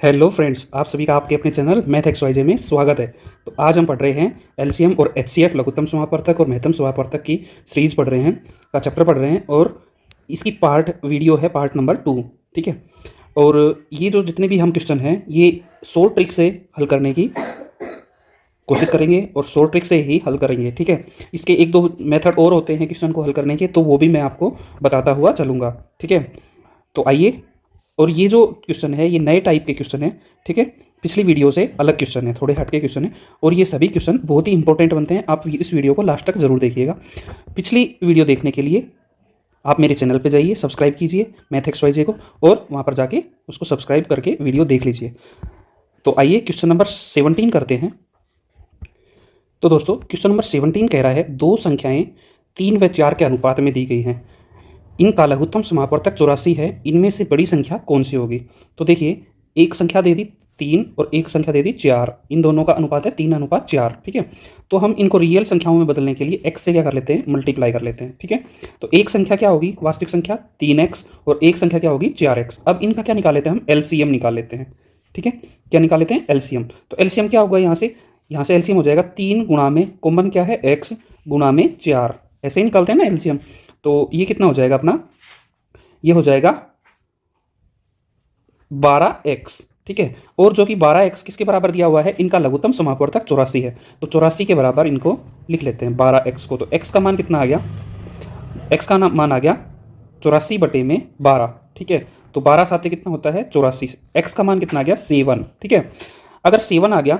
Hello friends, आप सभी का आपके अपने चैनल मैथ एक्स वाई जे में स्वागत है। तो आज हम पढ़ रहे हैं एलसीएम और एचसीएफ लघुत्तम समापवर्तक और महत्तम समापवर्तक की सीरीज पढ़ रहे हैं, का चैप्टर पढ़ रहे हैं और इसकी पार्ट वीडियो है पार्ट नंबर 2। ठीक है। और ये जो जितने भी हम क्वेश्चन हैं ये शॉर्ट ट्रिक से हल करने की कोशिश करेंगे और शॉर्ट ट्रिक से ही हल करेंगे। ठीक है। इसके एक दो मेथड और होते हैं क्वेश्चन को हल करने के, तो वो भी मैं आपको बताता हुआ चलूँगा। ठीक है। तो आइए, और ये जो क्वेश्चन है ये नए टाइप के क्वेश्चन है। ठीक है। पिछली वीडियो से अलग क्वेश्चन है, थोड़े हटके क्वेश्चन है और ये सभी क्वेश्चन बहुत ही इंपॉर्टेंट बनते हैं। आप इस वीडियो को लास्ट तक जरूर देखिएगा। पिछली वीडियो देखने के लिए आप मेरे चैनल पे जाइए, सब्सक्राइब कीजिए मैथ एक्स वाई जे को, और वहाँ पर जाके उसको सब्सक्राइब करके वीडियो देख लीजिए। तो आइए क्वेश्चन नंबर 17 करते हैं। तो दोस्तों क्वेश्चन नंबर 17 कह रहा है दो संख्याएं 3 व 4 के अनुपात में दी गई हैं, इनका लघुत्तम समापवर्तक 84 है, इनमें से बड़ी संख्या कौन सी होगी। तो देखिए, एक संख्या दे दी 3 और एक संख्या दे दी 4, इन दोनों का अनुपात है 3:4। ठीक है। तो हम इनको रियल संख्याओं में बदलने के लिए x से क्या कर लेते हैं, मल्टीप्लाई कर लेते हैं। ठीक है। तो एक संख्या क्या होगी, वास्तविक संख्या 3x, और एक संख्या क्या होगी 4x। अब इनका क्या निकाल लेते हैं, हम एलसीएम निकाल लेते हैं। ठीक है। क्या निकाल लेते हैं, एलसीएम। तो एलसीएम क्या होगा, यहाँ से एलसीएम हो जाएगा 3 गुणा में कॉमन क्या है x गुणा में 4, ऐसे ही निकालते हैं ना एलसीएम। तो ये कितना हो जाएगा अपना, ये हो जाएगा 12x। ठीक है। और जो कि 12x किसके बराबर दिया हुआ है, इनका लघुत्तम समापवर्तक 84 है, तो 84 के बराबर इनको लिख लेते हैं 12x को। तो x का मान कितना आ गया, x का मान आ गया 84/12। ठीक है। तो 12 साथ कितना होता है 84, x का मान कितना आ गया 7। ठीक है। अगर 7 आ गया,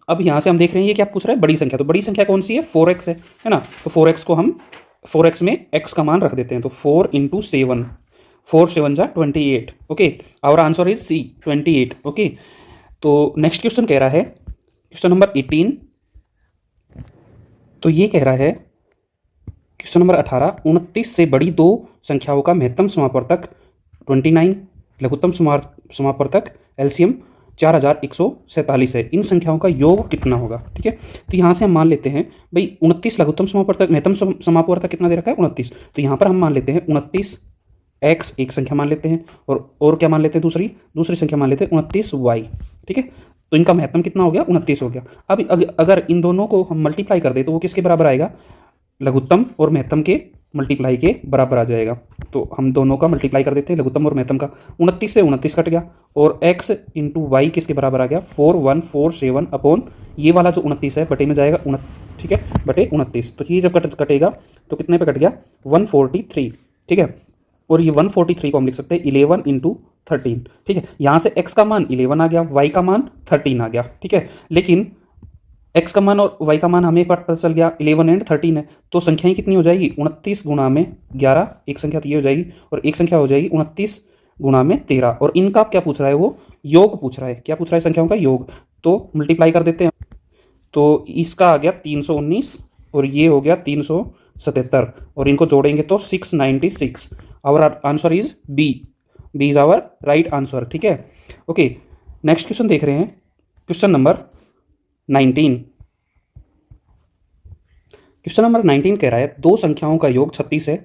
अब यहाँ से हम देख रहे हैं ये क्या पूछ रहा है, बड़ी संख्या। तो बड़ी संख्या कौन सी है, 4x है ना। तो 4x को हम 4x में x का मान रख देते हैं। तो 4 × 7, 4 7 जा 28। Okay, our answer is C 28। Okay. तो नेक्स्ट क्वेश्चन कह रहा है क्वेश्चन नंबर 18। तो ये कह रहा है क्वेश्चन नंबर 18, 29 से बड़ी दो संख्याओं का महत्तम समापवर्तक 29, लघुत्तम समापवर्तक एलसीएम 4147 है, इन संख्याओं का योग कितना होगा। ठीक है। तो यहाँ से हम मान लेते हैं भाई 29 लघुत्तम समापवर्तक, महत्तम समापवर्तक कितना दे रखा है 29। तो यहाँ पर हम मान लेते हैं 29x एक संख्या मान लेते हैं, और क्या मान लेते हैं, दूसरी संख्या मान लेते हैं 29y। ठीक है। तो इनका महत्तम कितना हो गया, 29 हो गया। अब अगर इन दोनों को हम मल्टीप्लाई कर दे तो वो किसके बराबर आएगा, लघुत्तम और महत्तम के मल्टीप्लाई के बराबर आ जाएगा। तो हम दोनों का मल्टीप्लाई कर देते हैं, लघुत्तम और महत्तम का। 29 से 29 कट गया, और x × y किसके बराबर आ गया, 4147 अपॉन ये वाला जो 29 है बटे में जाएगा ठीक है, बटे 29। तो ये जब कटेगा तो कितने पे कट गया, 143। ठीक है। और ये 143 को हम लिख सकते हैं 11 × 13। ठीक है। यहाँ से x का मान 11 आ गया, y का मान 13 आ गया। ठीक है। लेकिन x का मान और y का मान हमें एक बार पता चल गया, 11 और 13 है, तो संख्याएं कितनी हो जाएगी, 29 गुणा में 11, एक संख्या तो ये हो जाएगी, और एक संख्या हो जाएगी 29 गुणा में 13। और इनका क्या पूछ रहा है, वो योग पूछ रहा है। क्या पूछ रहा है, संख्याओं का योग। तो मल्टीप्लाई कर देते हैं, तो इसका आ गया 319 और ये हो गया 377, और इनको जोड़ेंगे तो 696। Our answer is B is our right answer. ठीक है। ओके, नेक्स्ट क्वेश्चन देख रहे हैं, क्वेश्चन नंबर 19। क्वेश्चन नंबर 19 कह रहा है दो संख्याओं का योग 36 है।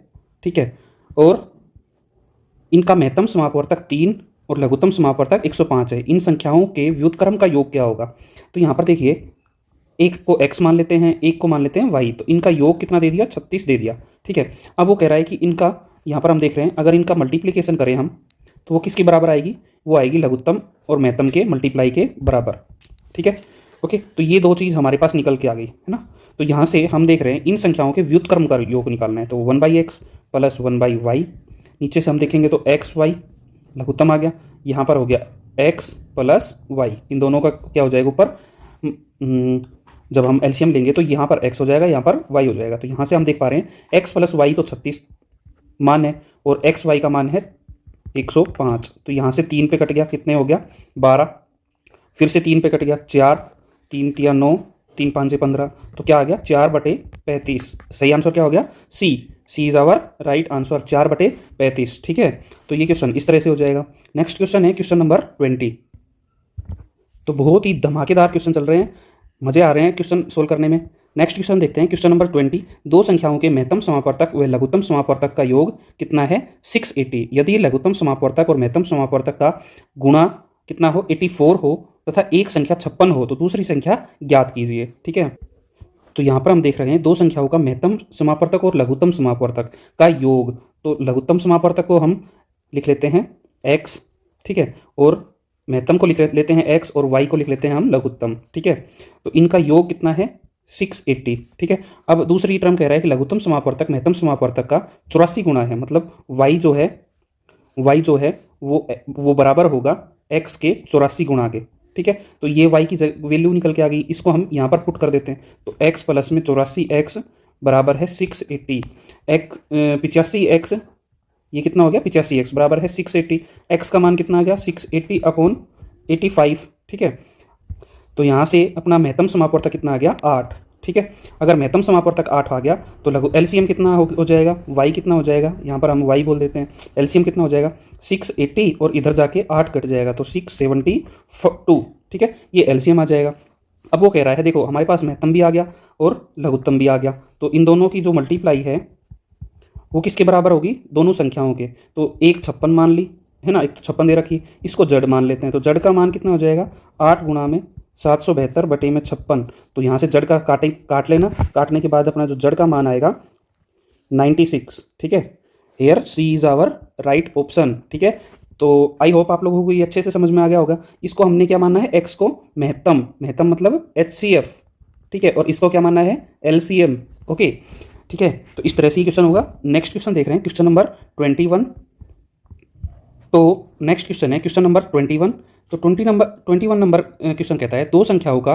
ठीक है। और इनका महत्तम समापवर्तक 3 और लघुत्तम समापवर्तक 105 है, इन संख्याओं के व्युत्क्रम का योग क्या होगा। तो यहाँ पर देखिए, एक को x मान लेते हैं, एक को मान लेते हैं y, तो इनका योग कितना दे दिया, 36 दे दिया। ठीक है। अब वो कह रहा है कि इनका, यहाँ पर हम देख रहे हैं, अगर इनका मल्टीप्लिकेशन करें हम तो वो किसके बराबर आएगी, वो आएगी लघुत्तम और महत्तम के मल्टीप्लाई के बराबर। ठीक है। ओके। तो ये दो चीज़ हमारे पास निकल के आ गई है ना। तो यहाँ से हम देख रहे हैं इन संख्याओं के व्युत्क्रम का योग निकालना है, तो 1/x + 1/y। नीचे से हम देखेंगे तो xy लघुत्तम आ गया, यहाँ पर हो गया x + y, इन दोनों का क्या हो जाएगा ऊपर, जब हम एलसीएम लेंगे तो यहाँ पर x हो जाएगा, यहाँ पर y हो जाएगा। तो यहाँ से हम देख पा रहे हैं x + y तो 36 मान है, और xy का मान है 105। तो यहाँ से 3 पे कट गया, कितने हो गया 12, फिर से 3 पे कट गया 4, 3 × 9, 3 × 5 = 15, तो क्या आ गया 4/35। सही आंसर क्या हो गया, सी इज आवर राइट आंसर, 4/35। ठीक है। तो ये क्वेश्चन इस तरह से हो जाएगा। नेक्स्ट क्वेश्चन है क्वेश्चन नंबर 20। तो बहुत ही धमाकेदार क्वेश्चन चल रहे हैं, मजे आ रहे हैं क्वेश्चन सोल्व करने में। नेक्स्ट क्वेश्चन देखते हैं, क्वेश्चन नंबर 20, दो संख्याओं के महत्तम समापवर्तक व लघुत्तम समापवर्तक का योग कितना है, 680। यदि लघुत्तम समापवर्तक और महत्तम समापवर्तक का गुणा कितना हो 84 हो तथा एक संख्या 56 हो तो दूसरी संख्या ज्ञात कीजिए। ठीक है, तो यहाँ पर हम देख रहे हैं दो संख्याओं का महत्तम समापवर्तक और लघुत्तम समापवर्तक का योग। तो लघुत्तम समापवर्तक को हम लिख लेते हैं x, ठीक है, और महत्तम को लिख लेते हैं x और y को लिख लेते हैं हम लघुत्तम। ठीक है, तो इनका योग कितना है 680। ठीक है, अब दूसरी टर्म कह रहा है कि लघुत्तम समापवर्तक महत्तम समापवर्तक का 84 गुना है, मतलब y जो है वो बराबर होगा x के 84 गुना के। ठीक है, तो ये y की वैल्यू निकल के आ गई, इसको हम यहाँ पर पुट कर देते हैं तो x प्लस में 84x बराबर है 680। x 85x, ये कितना हो गया 85x बराबर है 680। x का मान कितना आ गया 680 अपॉन 85। ठीक है, तो यहाँ से अपना महत्तम समापवर्तक कितना आ गया 8। ठीक है, अगर महत्तम समापवर्तक 8 आ गया तो लघु एलसीएम कितना हो जाएगा, y कितना हो जाएगा, यहाँ पर हम y बोल देते हैं, एलसीएम कितना हो जाएगा 680 और इधर जाके 8 कट जाएगा तो 672। ठीक है, ये एलसीएम आ जाएगा। अब वो कह रहा है देखो हमारे पास महत्तम भी आ गया और लघुत्तम भी आ गया, तो इन दोनों की जो मल्टीप्लाई है वो किसके बराबर होगी, दोनों संख्याओं के। तो एक 56 मान ली है ना, एक तो 56 दे रखी, इसको जड़ मान लेते हैं तो जड़ का मान कितना हो जाएगा 8 गुणा में 772 बटे में 56। तो यहाँ से जड़ का काट लेना, काटने के बाद अपना जो जड़ का मान आएगा 96। ठीक है, here C is our right option. ठीक है, तो आई होप आप लोगों को ये अच्छे से समझ में आ गया होगा। इसको हमने क्या मानना है, एक्स को महत्तम, महत्तम मतलब HCF। ठीक है, और इसको क्या मानना है LCM। ओके, ठीक है, तो इस तरह से ही क्वेश्चन होगा। नेक्स्ट क्वेश्चन देख रहे हैं, क्वेश्चन नंबर 21। तो नेक्स्ट क्वेश्चन है क्वेश्चन नंबर 21। तो 21 नंबर क्वेश्चन कहता है दो संख्याओं का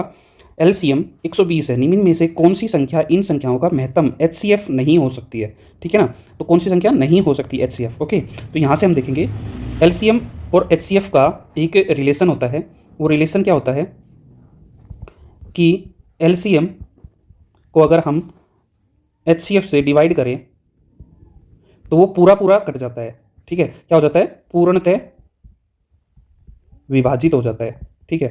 LCM 120 है, निम्न में से कौन सी संख्या इन संख्याओं का महत्तम HCF नहीं हो सकती है। ठीक है ना, तो कौन सी संख्या नहीं हो सकती HCF। ओके, तो यहाँ से हम देखेंगे LCM और HCF का एक रिलेशन होता है। वो रिलेशन क्या होता है कि LCM को अगर हम HCF से डिवाइड करें तो वो पूरा पूरा कट जाता है। ठीक है, क्या हो जाता है, पूर्णतः विभाजित हो जाता है। ठीक है,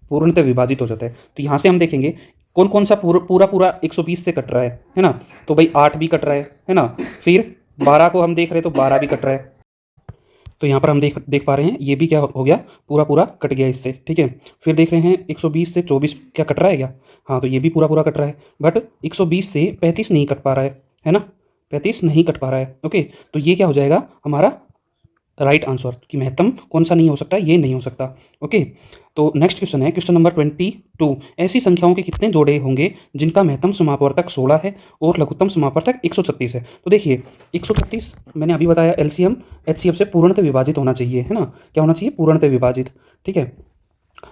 पूर्णतः विभाजित हो जाता है। तो यहाँ से हम देखेंगे कौन कौन सा पूरा 120 से कट रहा है ना, तो भाई 8 भी कट रहा है ना, फिर 12 को हम देख रहे हैं तो 12 भी कट रहा है। तो यहाँ पर हम देख पा रहे हैं ये भी क्या हो गया, पूरा कट गया इससे। ठीक है, फिर देख रहे हैं 120 से 24 क्या कट रहा है क्या, हाँ तो ये भी पूरा कट रहा है, बट 120 से 35 नहीं कट पा रहा है ना, 35 नहीं कट पा रहा है। ओके, तो ये क्या हो जाएगा हमारा राइट आंसर कि महत्तम कौन सा नहीं हो सकता, ये नहीं हो सकता। ओके, तो नेक्स्ट क्वेश्चन है क्वेश्चन नंबर 22। ऐसी संख्याओं के कितने जोड़े होंगे जिनका महत्तम समापवर्तक 16 है और लघुत्तम समापवर्तक 136 है। तो देखिए 136 मैंने अभी बताया LCM HCF से पूर्णतः विभाजित होना चाहिए, है ना, क्या होना चाहिए, पूर्णतः विभाजित। ठीक है,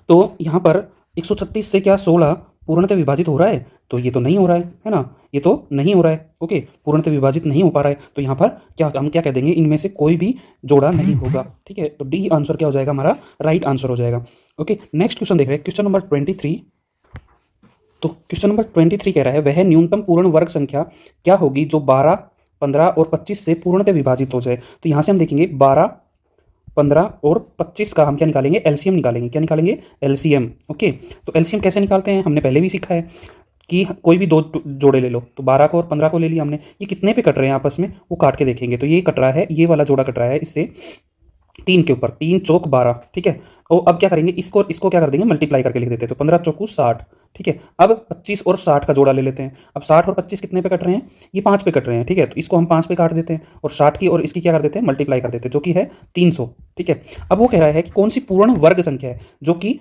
तो यहाँ पर 136 से क्या 16 पूर्णतः विभाजित हो रहा है, तो ये तो नहीं हो रहा है ना, ये तो नहीं हो रहा है। ओके, पूर्णतः विभाजित नहीं हो पा रहा है, तो यहाँ पर हम क्या कह देंगे, इनमें से कोई भी जोड़ा नहीं होगा। ठीक है, तो डी आंसर क्या हो जाएगा, हमारा राइट आंसर हो जाएगा। ओके, नेक्स्ट क्वेश्चन देख रहे हैं क्वेश्चन नंबर 23। तो क्वेश्चन नंबर 23 कह रहा है वह न्यूनतम पूर्ण वर्ग संख्या क्या होगी जो 12, 15 और 25 से पूर्णतः विभाजित हो जाए। तो यहाँ से हम देखेंगे 12, 15 और 25 का हम क्या निकालेंगे, LCM निकालेंगे। क्या निकालेंगे, LCM। ओके, तो LCM कैसे निकालते हैं, हमने पहले भी सीखा है कि कोई भी दो जोड़े ले लो, तो 12 को और 15 को ले लिया हमने, ये कितने पे कट रहे हैं आपस में वो काट के देखेंगे। तो ये कट रहा है, ये वाला जोड़ा कट रहा है इससे 3 के ऊपर, 3 चौक 12। ठीक है, और अब क्या करेंगे, इसको क्या कर देंगे, मल्टीप्लाई करके लिख देते हैं, तो 15 चौकू 60। ठीक है, अब 25 और 60 का जोड़ा ले लेते हैं। अब 60 और 25 कितने पे कट रहे हैं, ये 5 पे कट रहे हैं। ठीक है, तो इसको हम 5 पे काट देते हैं और 60 की और इसकी क्या कर देते हैं, मल्टीप्लाई कर देते हैं, जो कि है 300। ठीक है, अब वो कह रहा है कि कौन सी पूर्ण वर्ग संख्या है जो कि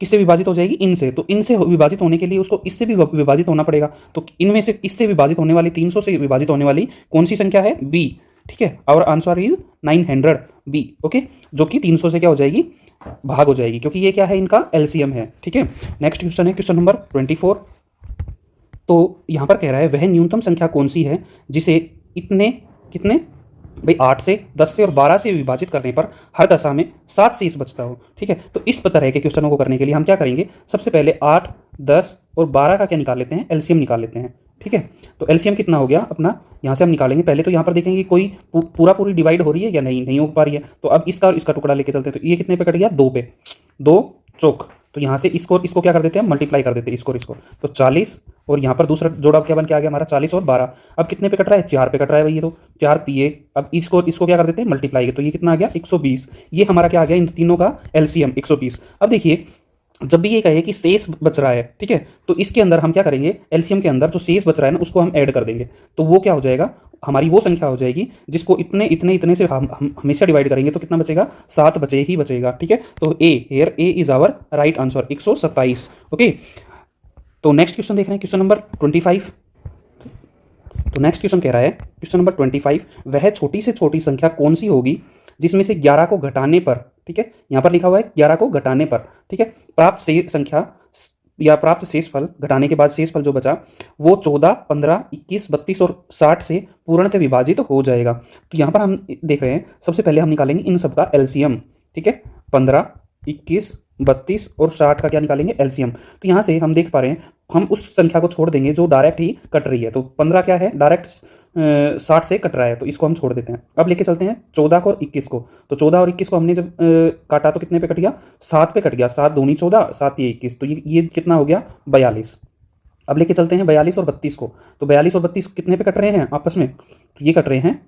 किससे विभाजित हो जाएगी, इनसे। तो इनसे विभाजित होने के लिए उसको इससे भी विभाजित होना पड़ेगा। तो इनमें से इससे विभाजित होने वाली 300 से विभाजित होने वाली कौन सी संख्या है, B। ठीक है, our answer is 900 B। Okay, जो कि 300 से क्या हो जाएगी, भाग हो जाएगी, क्योंकि ये क्या है, इनका LCM है। ठीक है, नेक्स्ट क्वेश्चन है क्वेश्चन नंबर 24। तो यहाँ पर कह रहा है वह न्यूनतम संख्या कौन सी है जिसे इतने कितने भाई 8 से 10 से और 12 से विभाजित करने पर हर दशा में 7 शेष बचता हो। ठीक है, तो इस तरह के क्वेश्चनों को करने के लिए हम क्या करेंगे, सबसे पहले 8, 10 और 12 का क्या निकाल लेते हैं, LCM निकाल लेते हैं। ठीक है, तो LCM कितना हो गया अपना, यहाँ से हम निकालेंगे। पहले तो यहाँ पर देखेंगे कोई पूरी डिवाइड हो रही है या नहीं हो पा रही है, तो अब इसका और इसका टुकड़ा लेके चलते हैं। तो ये कितने पे कट गया, 2 पे, 2 चौक। तो यहाँ से इसको क्या कर देते हैं, मल्टीप्लाई कर देते हैं इसको। तो 40 और यहाँ पर दूसरा जोड़ा क्या बन के आ गया हमारा 40 और 12। अब कितने पे कट रहा है, 4 पे कट रहा है भाई, ये तो 4 दिए। अब इसको क्या कर देते हैं, मल्टीप्लाई, तो ये कितना आ गया 120। ये हमारा क्या आ गया, इन तीनों का एलसीएम 120। अब देखिए जब भी ये कहे कि शेष बच रहा है, ठीक है, तो इसके अंदर हम क्या करेंगे, एलसीएम के अंदर जो शेष बच रहा है ना उसको हम ऐड कर देंगे, तो वो क्या हो जाएगा, हमारी वो संख्या हो जाएगी जिसको इतने इतने इतने से हम हमेशा डिवाइड करेंगे, तो कितना बचेगा, 7 बचे ही बचेगा, ठीक है। तो A is our right answer 127। Okay, तो नेक्स्ट क्वेश्चन देख रहे हैं, क्वेश्चन नंबर 25। तो नेक्स्ट क्वेश्चन कह रहा है, क्वेश्चन नंबर 25, वह छोटी से छोटी संख्या कौन सी होगी जिसमें से 11 को घटाने पर, ठीक है, यहाँ पर लिखा हुआ है 11 को घटाने पर, ठीक है, प्राप्त से संख्या या प्राप्त शेष फल घटाने के बाद शेष फल जो बचा वो 14, 15, 21, 32 और 60 से पूर्णतः विभाजित हो जाएगा। तो यहाँ पर हम देख रहे हैं, सबसे पहले हम निकालेंगे इन सब का एलसीएम, ठीक है, 15, 21, 32 और 60 का क्या निकालेंगे, एलसीएम। तो यहाँ से हम देख पा रहे हैं, हम उस संख्या को छोड़ देंगे जो डायरेक्ट ही कट रही है, तो 15 क्या है, डायरेक्ट 60 से कट रहा है, तो इसको हम छोड़ देते हैं। अब लेके चलते हैं 14 को और 21 को, तो 14 और 21 को हमने जब काटा तो कितने पे कट गया, 7 पे कट गया, 7 दूनी 14, 7 ये 21, तो ये कितना हो गया, 42। अब लेके चलते हैं 42 और 32 को, तो 42 और 32 कितने पे कट रहे हैं आपस में, तो ये कट रहे हैं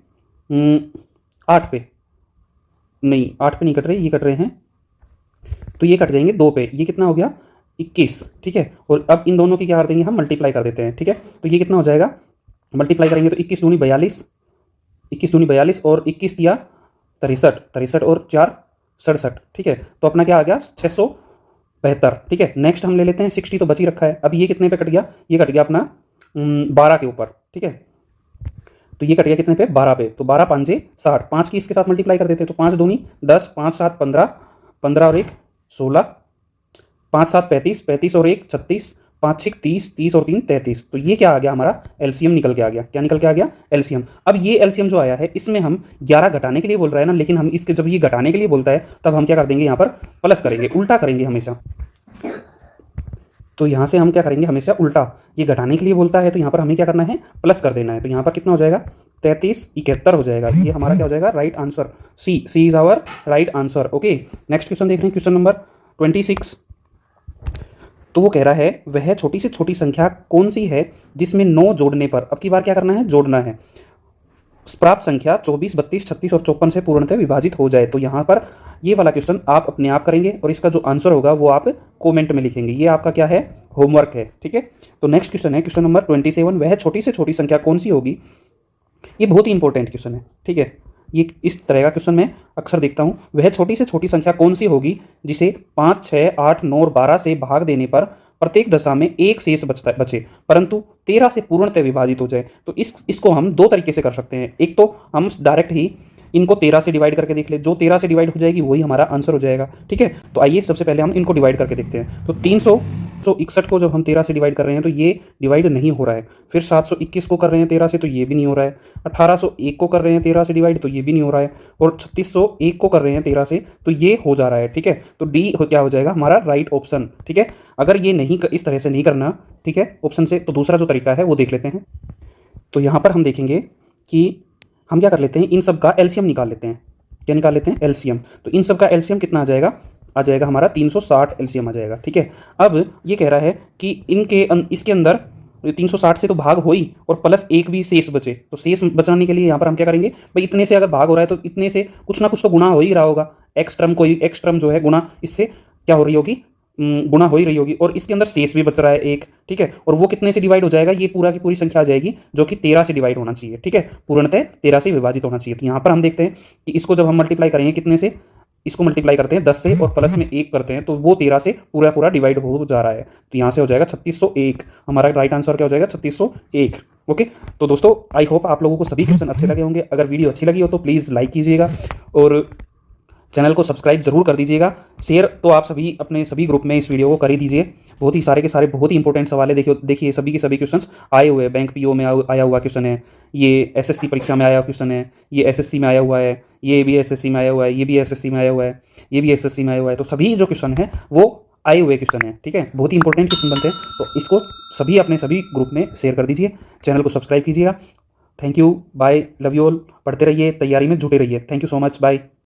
8 पे, नहीं 8 पे नहीं कट रहे, ये कट रहे हैं, तो ये कट जाएंगे 2 पे, ये कितना हो गया 21, ठीक है। और अब इन दोनों की क्या कर देंगे, हम मल्टीप्लाई कर देते हैं, ठीक है। तो ये कितना हो जाएगा, मल्टीप्लाई करेंगे तो 21 दूनी 42, 21 दूनी 42 और 21 दिया 63, 63 और 4 67, ठीक है। तो अपना क्या आ गया 672, ठीक है। नेक्स्ट हम ले लेते हैं 60, तो बची रखा है। अब ये कितने पे कट गया, ये कट गया अपना 12 के ऊपर, ठीक है। तो ये कट गया कितने पे, 12 पे, तो 12 5 60, 5 की इसके साथ मल्टीप्लाई कर देते हैं, तो 5 दूनी 10, 5 7 15, 15 और 1 16, 5 7 35, 35 और 1 36, 5 6 30, 30 और 3 33। तो ये क्या आ गया, हमारा एलसीएम निकल के आ गया। क्या निकल के आ गया, एलसीएम। अब ये एलसीएम जो आया है इसमें हम 11 घटाने के लिए बोल रहा है ना, लेकिन हम इसके जब ये घटाने के लिए बोलता है तब हम क्या कर देंगे, यहाँ पर प्लस करेंगे, उल्टा करेंगे हमेशा। तो यहाँ से हम क्या करेंगे, हमेशा उल्टा, ये घटाने के लिए बोलता है तो यहाँ पर हमें क्या करना है, प्लस कर देना है। तो यहाँ पर कितना हो जाएगा, 33 71 हो जाएगा। ये हमारा क्या हो जाएगा, right answer, C is our right answer. Okay, next question देख रहे हैं, क्वेश्चन नंबर 26। तो वो कह रहा है, वह छोटी से छोटी संख्या कौन सी है जिसमें 9 जोड़ने पर, अब की बार क्या करना है, जोड़ना है, प्राप्त संख्या 24, 32, 36 और 54 से पूर्णतः विभाजित हो जाए। तो यहाँ पर ये वाला क्वेश्चन आप अपने आप करेंगे और इसका जो आंसर होगा वो आप कमेंट में लिखेंगे। ये आपका क्या है, होमवर्क है, ठीक है। तो नेक्स्ट क्वेश्चन है, क्वेश्चन नंबर 27, वह छोटी से छोटी संख्या कौन सी होगी। ये बहुत ही इंपॉर्टेंट क्वेश्चन है, ठीक है। ये इस तरह का क्वेश्चन मैं अक्सर देखता हूँ, वह छोटी से छोटी संख्या कौन सी होगी जिसे 5, 6, 8, 9 और 12 से भाग देने पर प्रत्येक दशा में एक शेष बचे परंतु 13 से पूर्णतः विभाजित हो जाए। तो इसको हम 2 तरीके से कर सकते हैं। एक तो हम डायरेक्ट ही इनको 13 से डिवाइड करके देख ले, जो 13 से डिवाइड हो जाएगी वही हमारा आंसर हो जाएगा, ठीक है। तो आइए सबसे पहले हम इनको डिवाइड करके देखते हैं। तो 361 को जब हम 13 से डिवाइड कर रहे हैं तो ये डिवाइड नहीं हो रहा है। फिर 721 को कर रहे हैं 13 से, तो ये भी नहीं हो रहा है। 1801 को कर रहे हैं 13 से डिवाइड, तो ये भी नहीं हो रहा है। और 3601 को कर रहे हैं 13 से, तो ये हो जा रहा है, ठीक है। तो डी क्या हो जाएगा, हमारा राइट ऑप्शन, ठीक है। अगर ये नहीं, इस तरह से नहीं करना, ठीक है, ऑप्शन से, तो दूसरा जो तरीका है वो देख लेते हैं। तो यहाँ पर हम देखेंगे कि हम क्या कर लेते हैं, इन सब का एलसीएम निकाल लेते हैं। क्या निकाल लेते हैं, एलसीएम। तो इन सब का एलसीएम कितना आ जाएगा हमारा 360 एलसीएम आ जाएगा, ठीक है। अब ये कह रहा है कि इसके अंदर 360 से तो भाग हो ही और प्लस 1 भी शेष बचे। तो शेष बचाने के लिए यहाँ पर हम क्या करेंगे, भाई इतने से अगर भाग हो रहा है तो इतने से कुछ ना कुछ तो गुणा हो ही रहा होगा। एक्स टर्म जो है गुणा, इससे क्या हो रही होगी, गुणा हो ही रही होगी। और इसके अंदर शेष भी बच रहा है 1, ठीक है। और वो कितने से डिवाइड हो जाएगा, ये पूरा की पूरी संख्या आ जाएगी जो कि 13 से डिवाइड होना चाहिए, ठीक है, पूर्णतः 13 से विभाजित होना चाहिए। तो यहाँ पर हम देखते हैं कि इसको जब हम मल्टीप्लाई करेंगे कितने से, इसको मल्टीप्लाई करते हैं 10 से और प्लस में 1 करते हैं, तो वो 13 से पूरा डिवाइड हो जा रहा है। तो यहाँ से हो जाएगा 3601, हमारा राइट आंसर क्या हो जाएगा, 3601। ओके, तो दोस्तों आई होप आप लोगों को सभी क्वेश्चन अच्छे लगे होंगे। अगर वीडियो अच्छी लगी हो तो प्लीज़ लाइक कीजिएगा और चैनल को सब्सक्राइब जरूर कर दीजिएगा। शेयर तो आप सभी अपने सभी ग्रुप में इस वीडियो को कर ही दीजिए। बहुत ही सारे के सारे बहुत ही इंपॉर्टेंट सवाल है। देखिए सभी के सभी क्वेश्चंस आए हुए हैं। बैंक पीओ में आया हुआ क्वेश्चन है, ये एसएससी परीक्षा में आया क्वेश्चन है, ये एसएससी में आया हुआ है, ये भी एसएससी में आया हुआ है, ये भी एसएससी में आया हुआ है, ये भी एसएससी में आया हुआ है। तो सभी जो क्वेश्चन है वो आए हुए क्वेश्चन है, ठीक है। बहुत ही इंपॉर्टेंट क्वेश्चन बनते हैं, तो इसको सभी अपने सभी ग्रुप में शेयर कर दीजिए। चैनल को सब्सक्राइब कीजिएगा। Thank you, bye, love you all. पढ़ते रहिए, तैयारी में जुटे रहिए। Thank you so much, bye.